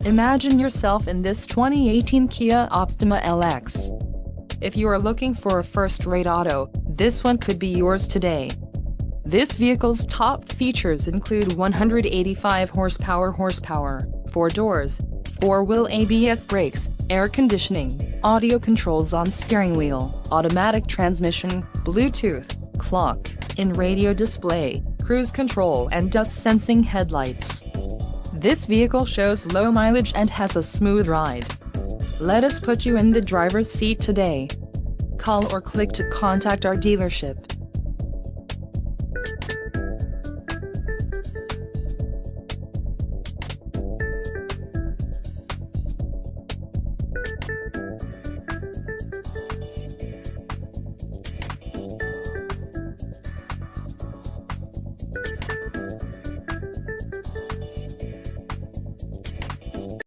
Imagine yourself in this 2018 Kia Optima LX. If you are looking for a first-rate auto, this one could be yours today. This vehicle's top features include 185 horsepower, 4 doors, 4-wheel ABS brakes, air conditioning, audio controls on steering wheel, automatic transmission, Bluetooth, clock, in-radio display, cruise control and dust-sensing headlights. This vehicle shows low mileage and has a smooth ride. Let us put you in the driver's seat today. Call or click to contact our dealership.